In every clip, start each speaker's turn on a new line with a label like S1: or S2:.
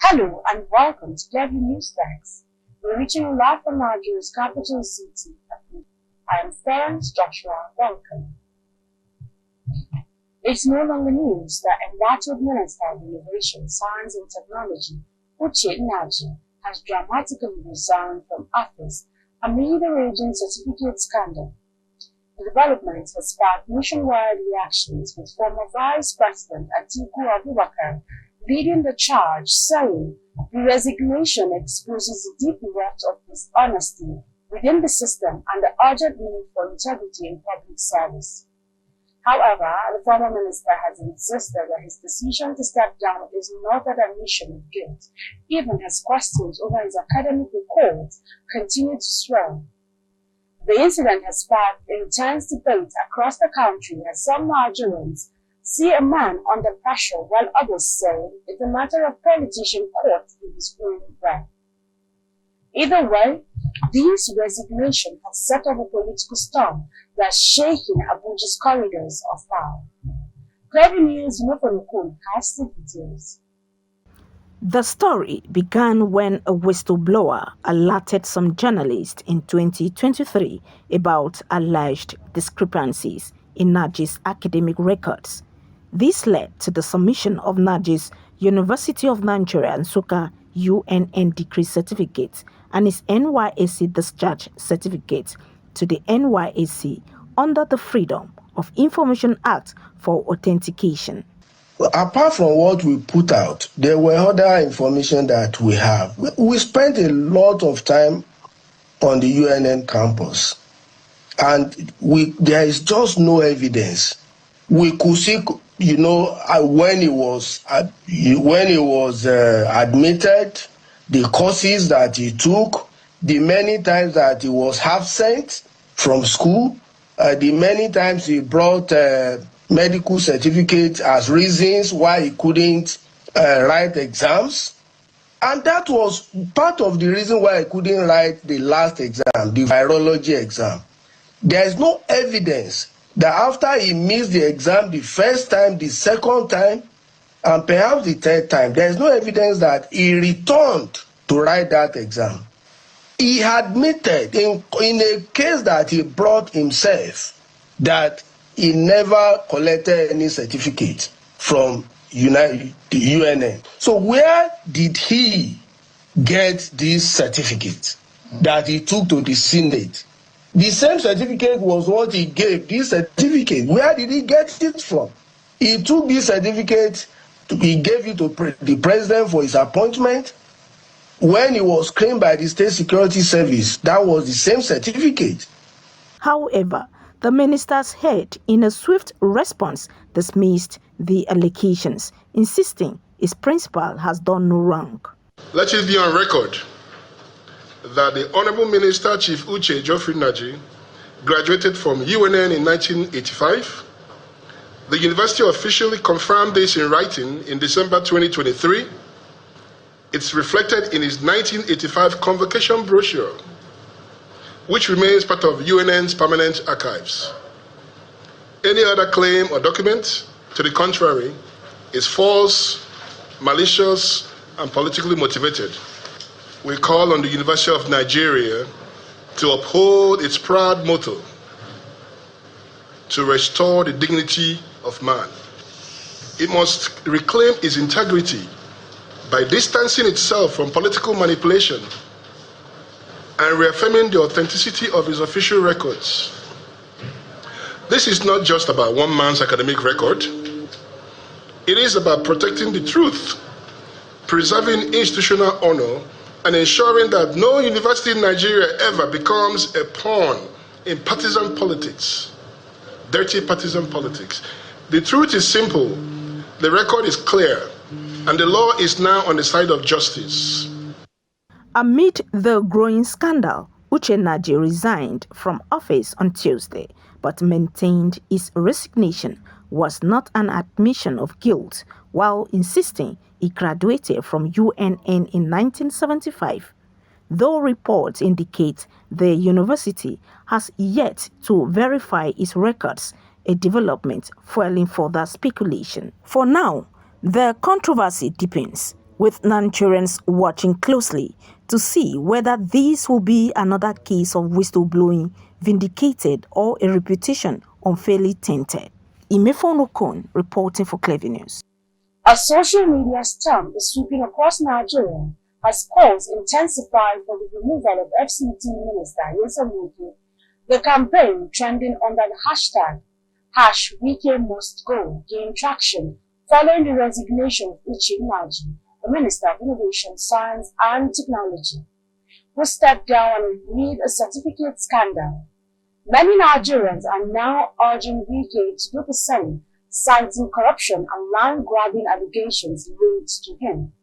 S1: Hello and welcome to Clever News Facts. We're reaching you live from Nigeria's capital city. I am Florence Joshua. Welcome. It's no longer news that embattled Minister of Innovation, Science and Technology, Uche has dramatically resigned from office amid the raging certificate scandal. The development has sparked nationwide reactions, with former Vice President Atiku Abubakar leading the charge, saying the resignation exposes the deep rot of dishonesty within the system and the urgent need for integrity in public service. However, the former minister has insisted that his decision to step down is not an admission of guilt, even as questions over his academic records continue to swell. The incident has sparked intense debate across the country as some Nigerians see a man under pressure while others say it's a matter of politician caught in his own breath. Either way, this resignation has set off a political storm that's shaking Abuja's corridors of power. Clever News has the details.
S2: The story began when a whistleblower alerted some journalists in 2023 about alleged discrepancies in Naji's academic records. This led to the submission of Naji's University of Nigeria Nsukka UNN degree certificate and his NYSC discharge certificate to the NYSC under the Freedom of Information Act for authentication.
S3: Apart from what we put out, there were other information that we have. We spent a lot of time on the UNN campus, and there is just no evidence. We could see, when he was admitted, the courses that he took, the many times that he was absent from school, the many times he brought medical certificates as reasons why he couldn't write exams. And that was part of the reason why he couldn't write the last exam, the virology exam. There is no evidence that after he missed the exam the first time, the second time, and perhaps the third time, there is no evidence that he returned to write that exam. He admitted in a case that he brought himself that he never collected any certificate from the UNN. So where did he get this certificate that he took to the Senate? The same certificate was what he gave. This certificate, where did he get it from? He took this certificate, he gave it to the president for his appointment. When he was claimed by the State Security Service, that was the same certificate.
S2: However, the minister's head, in a swift response, dismissed the allegations, insisting his principal has done no wrong.
S4: Let it be on record that the Honorable Minister Chief Uche Geoffrey Naji graduated from UNN in 1985. The university officially confirmed this in writing in December 2023. It's reflected in his 1985 convocation brochure, which remains part of UNN's permanent archives. Any other claim or document to the contrary is false, malicious, and politically motivated. We call on the University of Nigeria to uphold its proud motto, to restore the dignity of man. It must reclaim its integrity by distancing itself from political manipulation and reaffirming the authenticity of its official records. This is not just about one man's academic record. It is about protecting the truth, preserving institutional honor, and ensuring that no university in Nigeria ever becomes a pawn in partisan politics, dirty partisan politics. The truth is simple, the record is clear, and the law is now on the side of justice.
S2: Amid the growing scandal, Uche Naji resigned from office on Tuesday, but maintained his resignation was not an admission of guilt, while insisting he graduated from UNN in 1975. Though reports indicate the university has yet to verify its records, a development fueling further speculation. For now, the controversy deepens with Nigerians watching closely to see whether this will be another case of whistleblowing vindicated or a reputation unfairly tainted. Imefon Okon reporting for Clever News.
S1: A social media storm is sweeping across Nigeria as calls intensify for the removal of FCT Minister Yesom. The campaign trending under the hashtag #Wike must go gained traction following the resignation of Uche Nnaji, the Minister of Innovation, Science and Technology, who stepped down amid a certificate scandal. Many Nigerians are now urging Wike to do the same, citing corruption and land-grabbing allegations linked to him.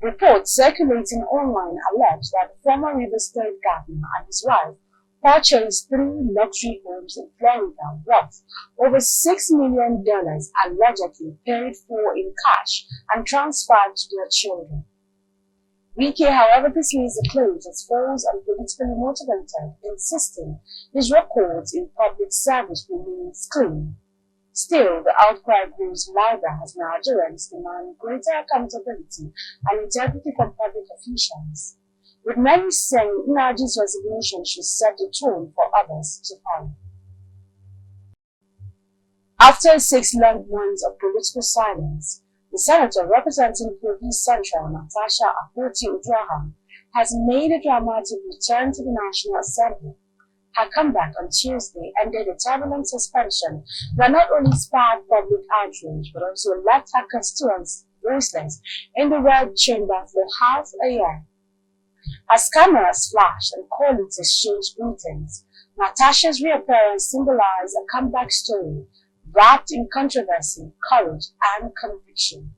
S1: Reports circulating online allege that the former River State governor and his wife purchased 3 luxury homes in Florida worth over $6 million allegedly paid for in cash and transferred to their children. Wike, however, dismissed the claims as false and politically motivated, insisting his records in public service remains clean. Still, the outcry grows louder as Nigerians demand greater accountability and integrity from public officials, with many saying Nnaji's resignation should set the tone for others to follow. After 6 long months of political silence, the senator representing Kogi Central, Natasha Akpoti-Uduaghan, has made a dramatic return to the National Assembly. Her comeback on Tuesday ended a turbulent suspension that not only sparked public outrage but also left her constituents voiceless in the Red Chamber for half a year. As cameras flashed and colleagues exchanged greetings, Natasha's reappearance symbolized a comeback story wrapped in controversy, courage, and conviction.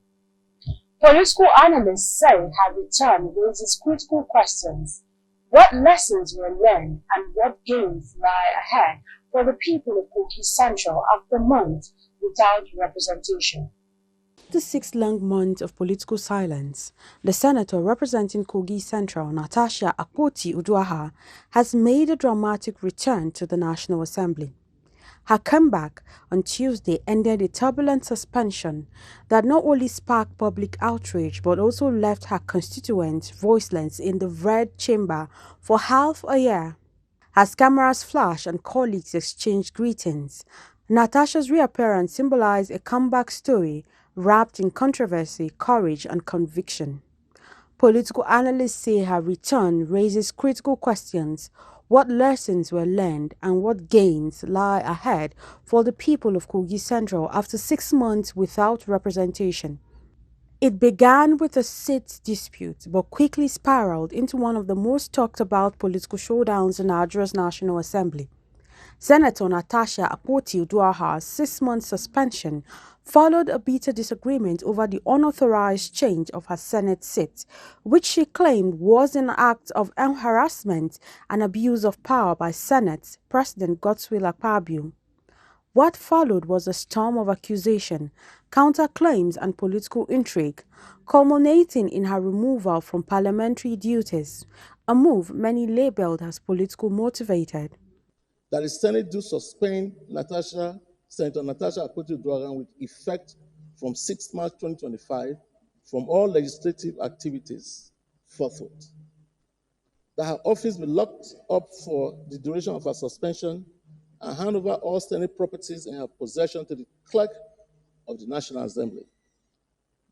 S1: Political analysts say her return raises critical questions. What lessons were learned and what gains lie ahead for the people of Kogi Central after months without representation?
S5: After 6 long months of political silence, the senator representing Kogi Central, Natasha Akpoti-Uduaghan, has made a dramatic return to the National Assembly. Her comeback on Tuesday ended a turbulent suspension that not only sparked public outrage but also left her constituents voiceless in the Red Chamber for half a year. As cameras flashed and colleagues exchanged greetings, Natasha's reappearance symbolized a comeback story wrapped in controversy, courage, and conviction. Political analysts say her return raises critical questions. What lessons were learned and what gains lie ahead for the people of Kogi Central after 6 months without representation? It began with a seat dispute but quickly spiraled into one of the most talked about political showdowns in Nigeria's National Assembly. Senator Natasha Akpoti-Uduaghan's 6-month suspension followed a bitter disagreement over the unauthorized change of her Senate seat, which she claimed was an act of harassment and abuse of power by Senate President Godswill Akpabio. What followed was a storm of accusation, counterclaims and political intrigue, culminating in her removal from parliamentary duties, a move many labeled as political motivated.
S6: That the Senate do suspend Senator Natasha Akpoti-Uduaghan with effect from 6 March 2025 from all legislative activities forthwith. That her office be locked up for the duration of her suspension and hand over all Senate properties in her possession to the clerk of the National Assembly.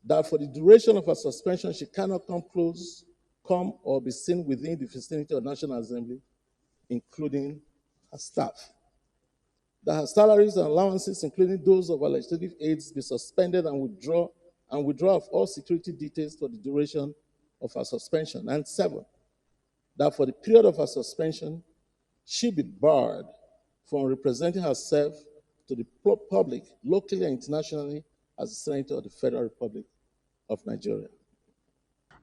S6: That for the duration of her suspension, she cannot come or be seen within the vicinity of the National Assembly, including her staff. That her salaries and allowances, including those of her legislative aides, be suspended and withdraw of all security details for the duration of her suspension. And 7, that for the period of her suspension, she be barred from representing herself to the public, locally and internationally, as the Senator of the Federal Republic of Nigeria.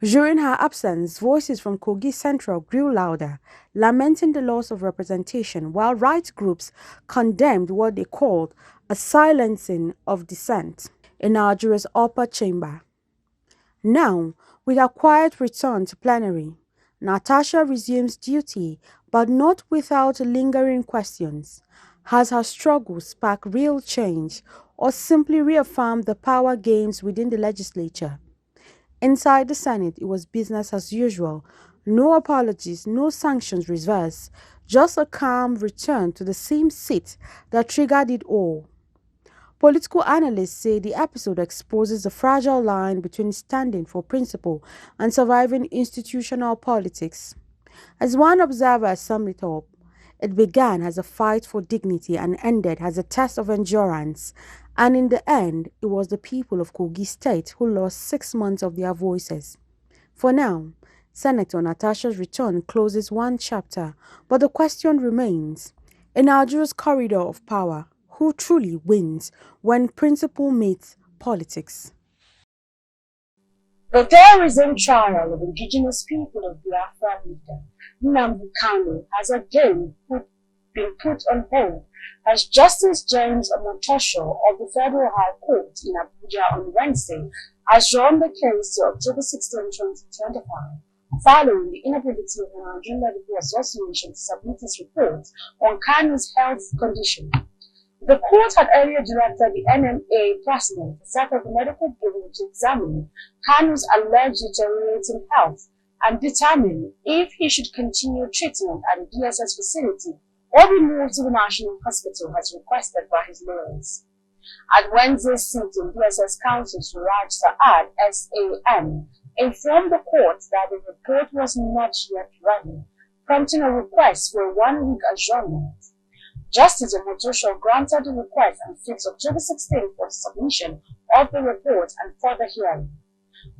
S5: During her absence, voices from Kogi Central grew louder, lamenting the loss of representation, while rights groups condemned what they called a silencing of dissent in Nigeria's upper chamber. Now, with her quiet return to plenary, Natasha resumes duty, but not without lingering questions. Has her struggle sparked real change or simply reaffirmed the power gains within the legislature? Inside the Senate, it was business as usual. No apologies, no sanctions reversed, just a calm return to the same seat that triggered it all. Political analysts say the episode exposes the fragile line between standing for principle and surviving institutional politics. As one observer summed it up, it began as a fight for dignity and ended as a test of endurance. And in the end, it was the people of Kogi State who lost 6 months of their voices. For now, Senator Natasha's return closes one chapter, but the question remains, in Nigeria's corridor of power, who truly wins when principle meets politics?
S1: The terrorism trial of indigenous people of Biafra leader Nnamdi Kanu has again been put on hold as Justice James Omotosho of the Federal High Court in Abuja on Wednesday adjourned the case to October 16, 2025, following the inability of the Nigerian Medical Association to submit its report on Kanu's health condition. The court had earlier directed the NMA president to set up a medical bureau to examine Kanu's alleged deteriorating health and determine if he should continue treatment at the DSS facility or be moved to the National Hospital as requested by his lawyers. At Wednesday's sitting, DSS counsel Suraj Saad, SAM, informed the court that the report was not yet ready, prompting a request for a 1-week adjournment. Justice Omotosho granted the request and fixed October 16 for submission of the report and further hearing.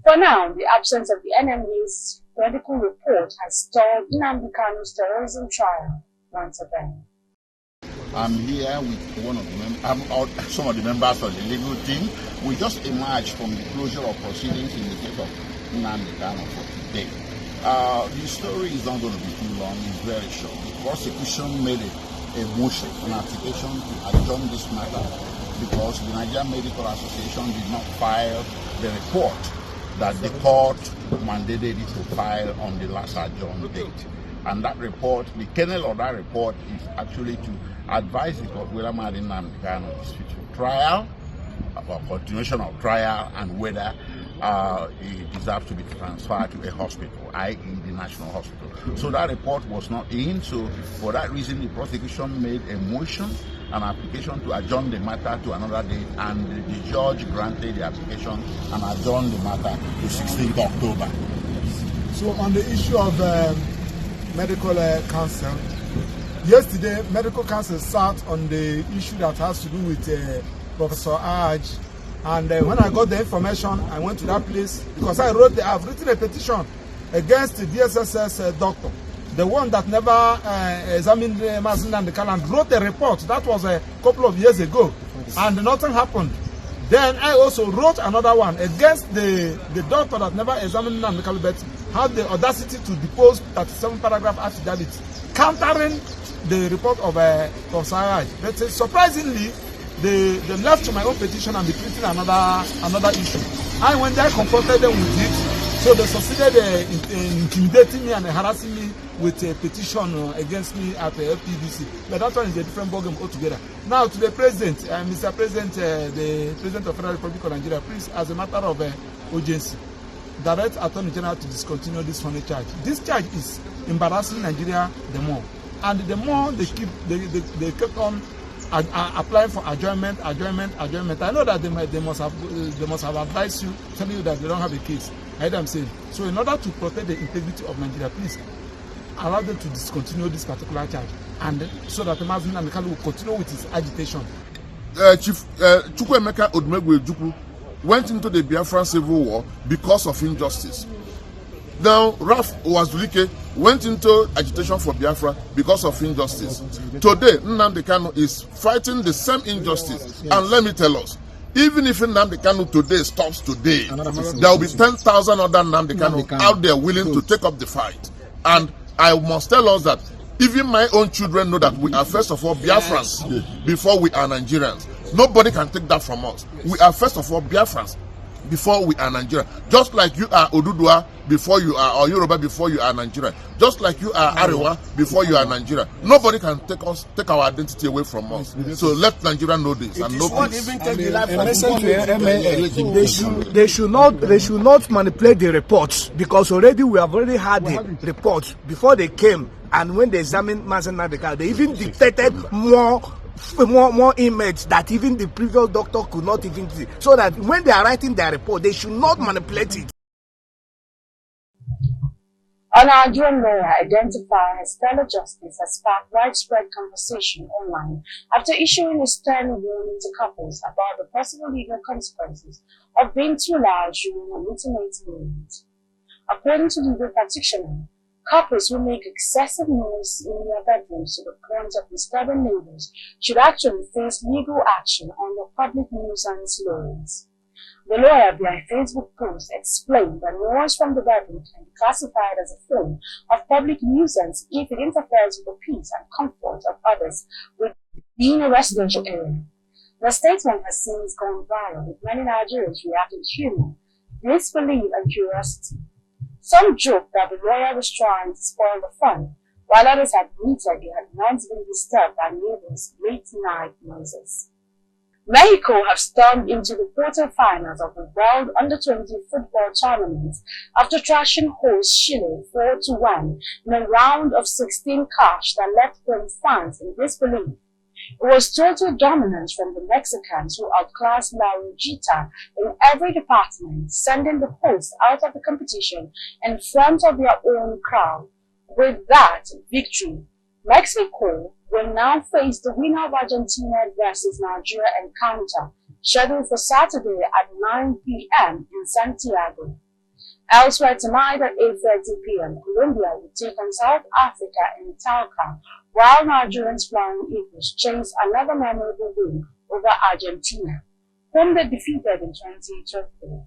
S1: For now, the absence of the NMA's medical report has stalled Nnamdi Kanu's terrorism trial once again.
S7: I'm here with some of the members of the legal team. We just emerged from the closure of proceedings in the case of Nnamdi Kanu for today. The story is not going to be too long, it's very short. The prosecution made a motion, an application to adjourn this matter because the Nigerian Medical Association did not file the report that the court mandated it to file on the last adjourned date. And that report, the kernel of that report is actually to advise the court whether Nnamdi Kanu is fit for trial, or continuation of trial, and whether he deserves to be transferred to a hospital, i.e. the National Hospital. So that report was not in, so for that reason the prosecution made a motion, an application to adjourn the matter to another date, and the judge granted the application and adjourned the matter to 16th October.
S8: So on the issue of medical counsel, yesterday medical counsel sat on the issue that has to do with Professor Aj. And when I got the information, I went to that place because I've written a petition against the DSSS doctor, the one that never examined Nnamdi Kanu, and wrote a report. That was a couple of years ago, and nothing happened. Then I also wrote another one against the doctor that never examined Nnamdi Kanu, but had the audacity to depose 37 paragraph affidavit, countering the report of Professor Aj. But surprisingly, they left my own petition and be treating another issue. I went there, confronted them with it, so they succeeded in intimidating me and harassing me with a petition against me at the FPDC. But that one is a different ballgame altogether. Now to the President, Mr. President, the President of the Federal Republic of Nigeria, please, as a matter of urgency, direct Attorney General to discontinue this funny charge. This charge is embarrassing Nigeria the more, and the more they kept on applying for adjournment. I know that they must have advised you, telling you that they don't have a case. I heard them saying. So in order to protect the integrity of Nigeria, please allow them to discontinue this particular charge, and so that Nnamdi Kanu will continue with his agitation.
S4: Chief Chukwuemeka Odumegwu Ojukwu went into the Biafran civil war because of injustice. Now, Ralph Uwazulike went into agitation for Biafra because of injustice. Today, Nnamdi Kanu is fighting the same injustice. And let me tell us, even if Nnamdi Kanu today stops today, there will be 10,000 other Nnamdi Kanu out there willing to take up the fight. And I must tell us that even my own children know that we are first of all Biafrans before we are Nigerians. Nobody can take that from us. We are first of all Biafrans.
S7: before we are Nigeria. Just like you are Odudua before you are, or Yoruba before you are Nigeria. Just like you are Arewa before you are Nigeria. Nobody can take our identity away from us. So let Nigeria know this. And
S9: they should not manipulate the reports, because already we have already had the reports before they came, and when they examined Mazen Nadeka, they even dictated more images that even the previous doctor could not even see. So that when they are writing their report, they should not manipulate it.
S1: A Nigerian lawyer identified as telejustice has sparked widespread conversation online after issuing a stern warning to couples about the possible legal consequences of being too loud during an intimate moment. According to legal practitioner, couples who make excessive noise in their bedrooms to the point of disturbing neighbors should actually face legal action under public nuisance laws. The lawyer via Facebook post explained that noise from the bedroom can be classified as a form of public nuisance if it interferes with the peace and comfort of others within a residential area. The statement has since gone viral, with many Nigerians reacting with humor, disbelief and curiosity. Some joked that the lawyer was trying to spoil the fun, while others admitted they had not been disturbed by neighbors' late-night noises. Mexico have stormed into the quarter-finals of the World Under-20 football tournament after thrashing host Chile 4-1 in a round of 16 clash that left them fans in disbelief. It was total dominance from the Mexicans, who outclassed La Rojita in every department, sending the hosts out of the competition in front of their own crowd. With that victory, Mexico will now face the winner of Argentina versus Nigeria encounter, scheduled for Saturday at 9 p.m. in Santiago. Elsewhere tonight at 8:30 p.m., Colombia will take on South Africa in Talca, while Nigerians Flying Eagles chase another memorable win over Argentina, whom they defeated in 2023.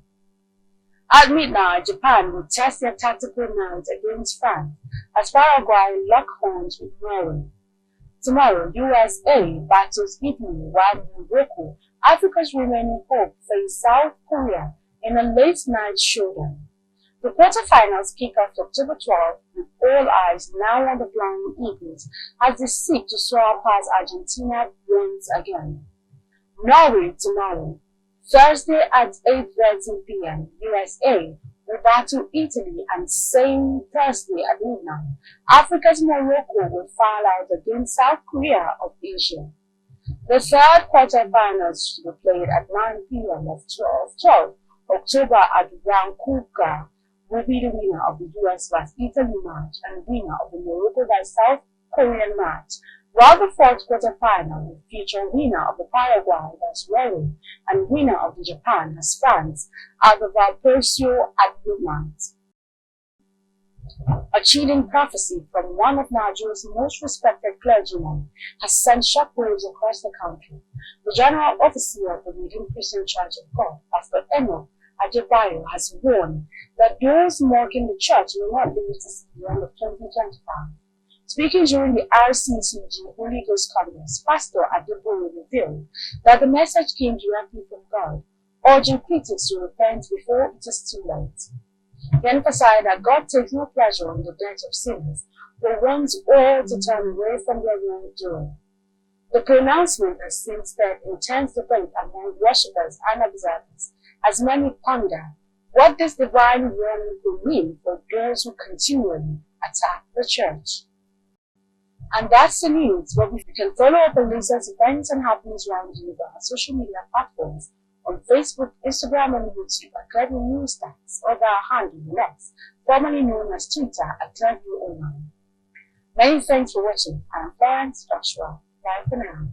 S1: At midnight, Japan will test their tactical might against France as Paraguay lock horns with Norway. Tomorrow, USA battles Italy, while Morocco, Africa's remaining hope, face South Korea in a late-night showdown. The quarterfinals kick off October 12th, with all eyes now on the Flying Eagles as they seek to soar past Argentina once again. Norway tomorrow. Thursday at 8:30 p.m., USA will battle Italy, and same Thursday at midnight, Africa's Morocco will file out against South Korea of Asia. The third quarterfinals to be played at 9 p.m. of 12 October at Vancouver will be the winner of the US vs Italy match and winner of the Morocco vs South Korean match, while the fourth quarterfinal will feature winner of the Paraguay vs Norway and winner of the Japan vs France at the Valparaiso at midnight. A chilling prophecy from one of Nigeria's most respected clergymen has sent shockwaves across the country. The General Overseer of the Redeemed Christian Church of God, Pastor Enoch Adebayo, has warned that those mocking the church will not live to see the end of 2025. Speaking during the RCCG Holy Ghost Congress, Pastor Adebayo revealed that the message came directly from God, urging critics to repent before it is too late. He emphasized that God takes no pleasure in the death of sinners, but wants all to turn away from their wrongdoing. The pronouncement has since stirred intense debate among worshippers and observers, as many ponder what this divine warning will mean for those who continually attack the church. And that's the news, where we can follow up on latest events and happenings around the world on social media platforms on Facebook, Instagram, and YouTube at Clever News Stats, or via our handle Lex, formerly known as Twitter at Clever Online. Many thanks for watching. I'm Florence Joshua. Bye for now.